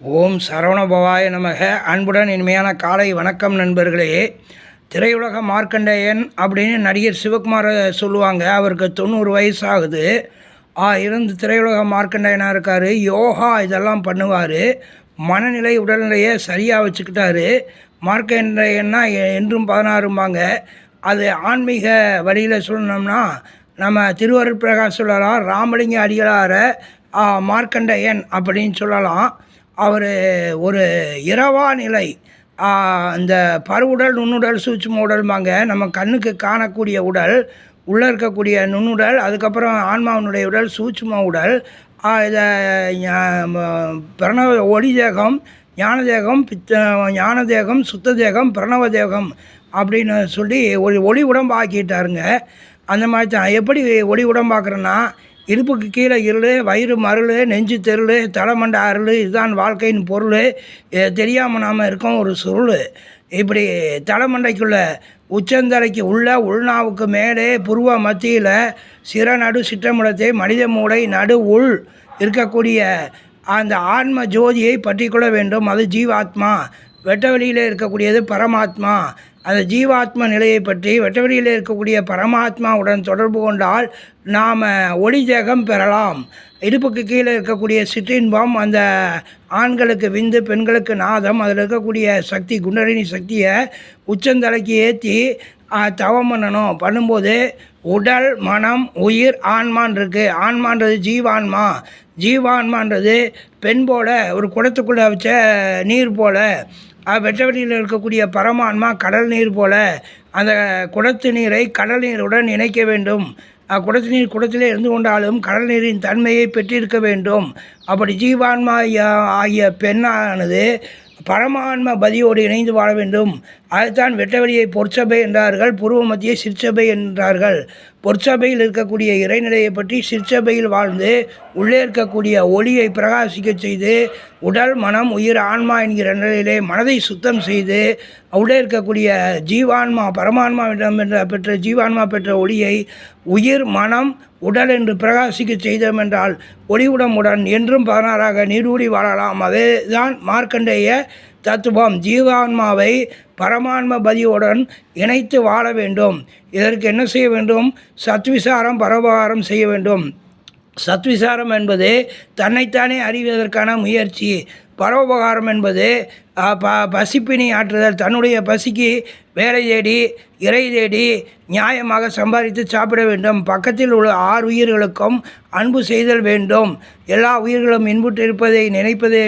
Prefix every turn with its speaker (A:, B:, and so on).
A: ஓம் சரவணபவாய நமக. அன்புடன் இனிமையான காலை வணக்கம் நண்பர்களே. திரையுலக மார்க்கண்டேயன் அப்படின்னு நடிகர் சிவகுமாரை சொல்லுவாங்க. அவருக்கு 90 வயசு ஆகுது. இருந்து திரையுலக மார்க்கண்டேயனாக இருக்கார். யோகா இதெல்லாம் பண்ணுவார். மனநிலை உடல்நிலையை சரியாக வச்சுக்கிட்டாரு. மார்க்கண்டேயன்னா என்றும் 16 அது ஆன்மீக வழியில் சொல்லணும்னா நம்ம திருவருட் பிரகாஷ் சொல்லலாம். ராமலிங்க அடிகளாரை மார்க்கண்டேயன் அப்படின்னு சொல்லலாம். அவர் ஒரு இரவா நிலை, இந்த பருவுடல் நுண்ணுடல் சூட்சும உடல்பாங்க. நம்ம கண்ணுக்கு காணக்கூடிய உடல், உள்ளே இருக்கக்கூடிய நுண்ணுடல், அதுக்கப்புறம் ஆன்மாவினுடைய உடல் சூட்சும உடல். இதை பிரணவ ஒளி தேகம், ஞான தேகம், ஞான தேகம், சுத்த தேகம், பிரணவ தேகம் அப்படின்னு சொல்லி ஒரு ஒளி உடம்பு ஆக்கிட்டாருங்க. அந்த மாதிரி தான். எப்படி ஒளி உடம்பாக்குறேன்னா, இடுப்புக்கு கீழே இருள், வயிறு மருள், நெஞ்சு தெருள், தலைமண்டை அருள், இதுதான் வாழ்க்கையின் பொருள். தெரியாமல் நாம் இருக்கோம் ஒரு சுருள். இப்படி தலைமண்டைக்குள்ளே உச்சந்தலைக்கு உள்ள உள்நாவுக்கு மேலே புருவ மத்தியில் சிறநடு சிற்றமிடத்தை மனித மூளை நடு உள் இருக்கக்கூடிய அந்த ஆன்ம ஜோதியை பற்றி கொள்ள வேண்டும். அது ஜீவாத்மா. வெட்ட வெளியில் இருக்கக்கூடியது பரமாத்மா. அந்த ஜீவாத்மா நிலையை பற்றி வெட்ட வெளியில் இருக்கக்கூடிய பரமாத்மாவுடன் தொடர்பு கொண்டால் நாம் ஒளி தேகம் பெறலாம். இடுப்புக்கு கீழே இருக்கக்கூடிய சிற்றின்பம் அந்த ஆண்களுக்கு விந்து, பெண்களுக்கு நாதம். அதில் இருக்கக்கூடிய சக்தி, குண்டலினி சக்தியை உச்சந்தலைக்கு ஏற்றி தவம் பண்ணணும். பண்ணும்போது உடல், மனம், உயிர், ஆன்மான் இருக்குது. ஆன்மான்றது ஜீவான்மா. ஜீவான்மான்றது பெண் போல் ஒரு குடத்துக்குள்ளே வச்ச நீர் போல். வெட்ட வெளியில் இருக்கக்கூடிய பரமான்மா கடல் நீர் போல. அந்த குடத்து நீரை கடல் நீருடன் இணைக்க வேண்டும். குடத்து நீர் குடத்திலே இருந்து கொண்டாலும் கடல் நீரின் தன்மையை பெற்றிருக்க வேண்டும். அப்படி ஜீவான்மா ஆகிய பெண்ணானது பரமான்ம பதியோடு இணைந்து வாழ வேண்டும். அதுதான் வெட்டவெளியை பொற்சபை என்றார்கள். பூர்வ மத்திய சிற்சபை என்றார்கள். பொற்சபையில் இருக்கக்கூடிய இறைநிலையை பற்றி சிற்சபையில் வாழ்ந்து உள்ளே இருக்கக்கூடிய ஒளியை பிரகாசிக்க செய்து உடல், மனம், உயிர், ஆன்மா என்கிற நிலையிலே மனதை சுத்தம் செய்து உள்ளே இருக்கக்கூடிய ஜீவான்மா பரமான்மாவிடம் பெற்ற ஜீவான்மா பெற்ற ஒளியை உயிர், மனம், உடல் என்று பிரகாசிக்க செய்தோம் என்றால் ஒளிவுடமுடன் என்றும் 16 நீடூடி வாழலாம். அதே தான் மார்க்கண்டேய தத்துவம். ஜீவான்மாவை பரமான்ம பதியுடன் இணைத்து வாழ வேண்டும். இதற்கு என்ன செய்ய வேண்டும்? சத்விசாரம், பரோபகாரம் செய்ய வேண்டும். சத்விசாரம் என்பது தன்னைத்தானே அறிவதற்கான முயற்சி. பரோபகாரம் என்பது பசிப்பினி ஆற்றுதல். தன்னுடைய பசிக்கு வேலை தேடி, இறை தேடி நியாயமாக சம்பாதித்து சாப்பிட வேண்டும். பக்கத்தில் உள்ள 6 உயிர்களுக்கும் அன்பு செய்தல் வேண்டும். எல்லா உயிர்களும் இன்புற்றிருப்பதை நினைப்பதே